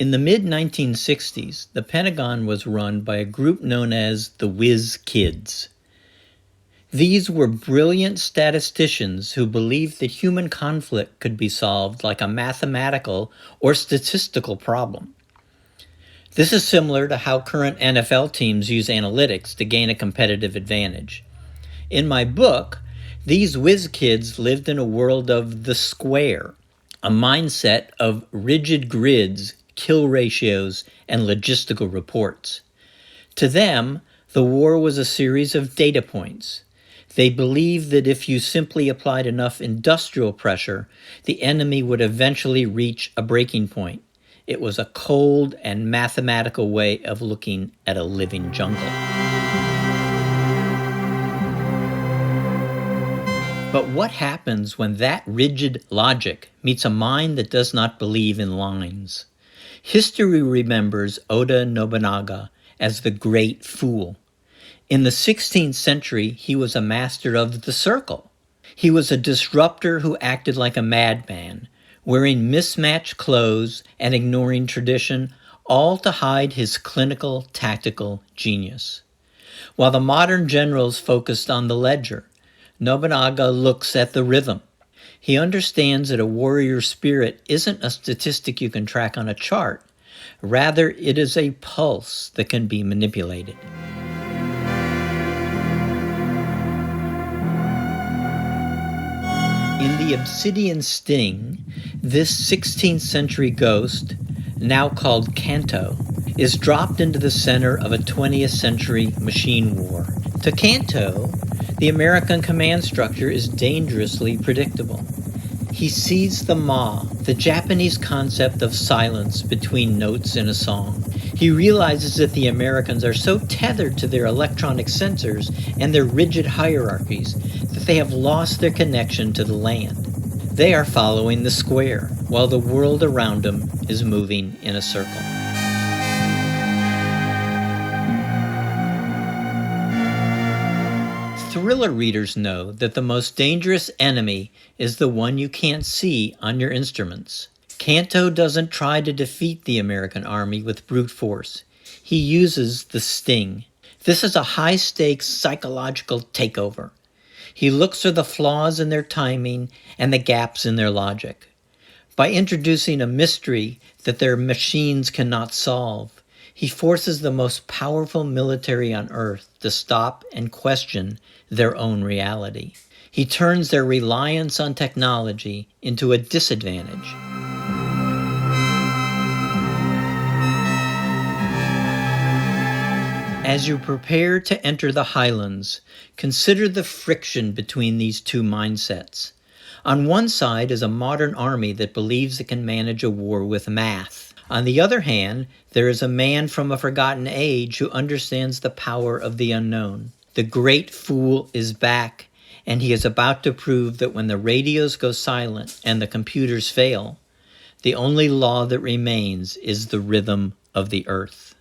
In the mid-1960s, the Pentagon was run by a group known as the Whiz Kids. These were brilliant statisticians who believed that human conflict could be solved like a mathematical or statistical problem. This is similar to how current NFL teams use analytics to gain a competitive advantage. In my book, these whiz kids lived in a world of the square, a mindset of rigid grids, kill ratios, and logistical reports. To them, the war was a series of data points. They believed that if you simply applied enough industrial pressure, the enemy would eventually reach a breaking point. It was a cold and mathematical way of looking at a living jungle. But what happens when that rigid logic meets a mind that does not believe in lines? History remembers Oda Nobunaga as the great fool. In the 16th century, he was a master of the circle. He was a disruptor who acted like a madman, wearing mismatched clothes and ignoring tradition, all to hide his clinical, tactical genius. While the modern generals focused on the ledger, Nobunaga looks at the rhythm. He understands that a warrior spirit isn't a statistic you can track on a chart. Rather, it is a pulse that can be manipulated. In the Obsidian Sting, this 16th century ghost, now called Kanto, is dropped into the center of a 20th century machine war. To Kanto, the American command structure is dangerously predictable. He sees the ma, the Japanese concept of silence between notes in a song. He realizes that the Americans are so tethered to their electronic sensors and their rigid hierarchies that they have lost their connection to the land. They are following the square, while the world around them is moving in a circle. Thriller readers know that the most dangerous enemy is the one you can't see on your instruments. Kanto doesn't try to defeat the American army with brute force. He uses the sting. This is a high-stakes psychological takeover. He looks for the flaws in their timing and the gaps in their logic. By introducing a mystery that their machines cannot solve, he forces the most powerful military on Earth to stop and question their own reality. He turns their reliance on technology into a disadvantage. As you prepare to enter the highlands, consider the friction between these two mindsets. On one side is a modern army that believes it can manage a war with math. On the other hand, there is a man from a forgotten age who understands the power of the unknown. The great fool is back, and he is about to prove that when the radios go silent and the computers fail, the only law that remains is the rhythm of the earth.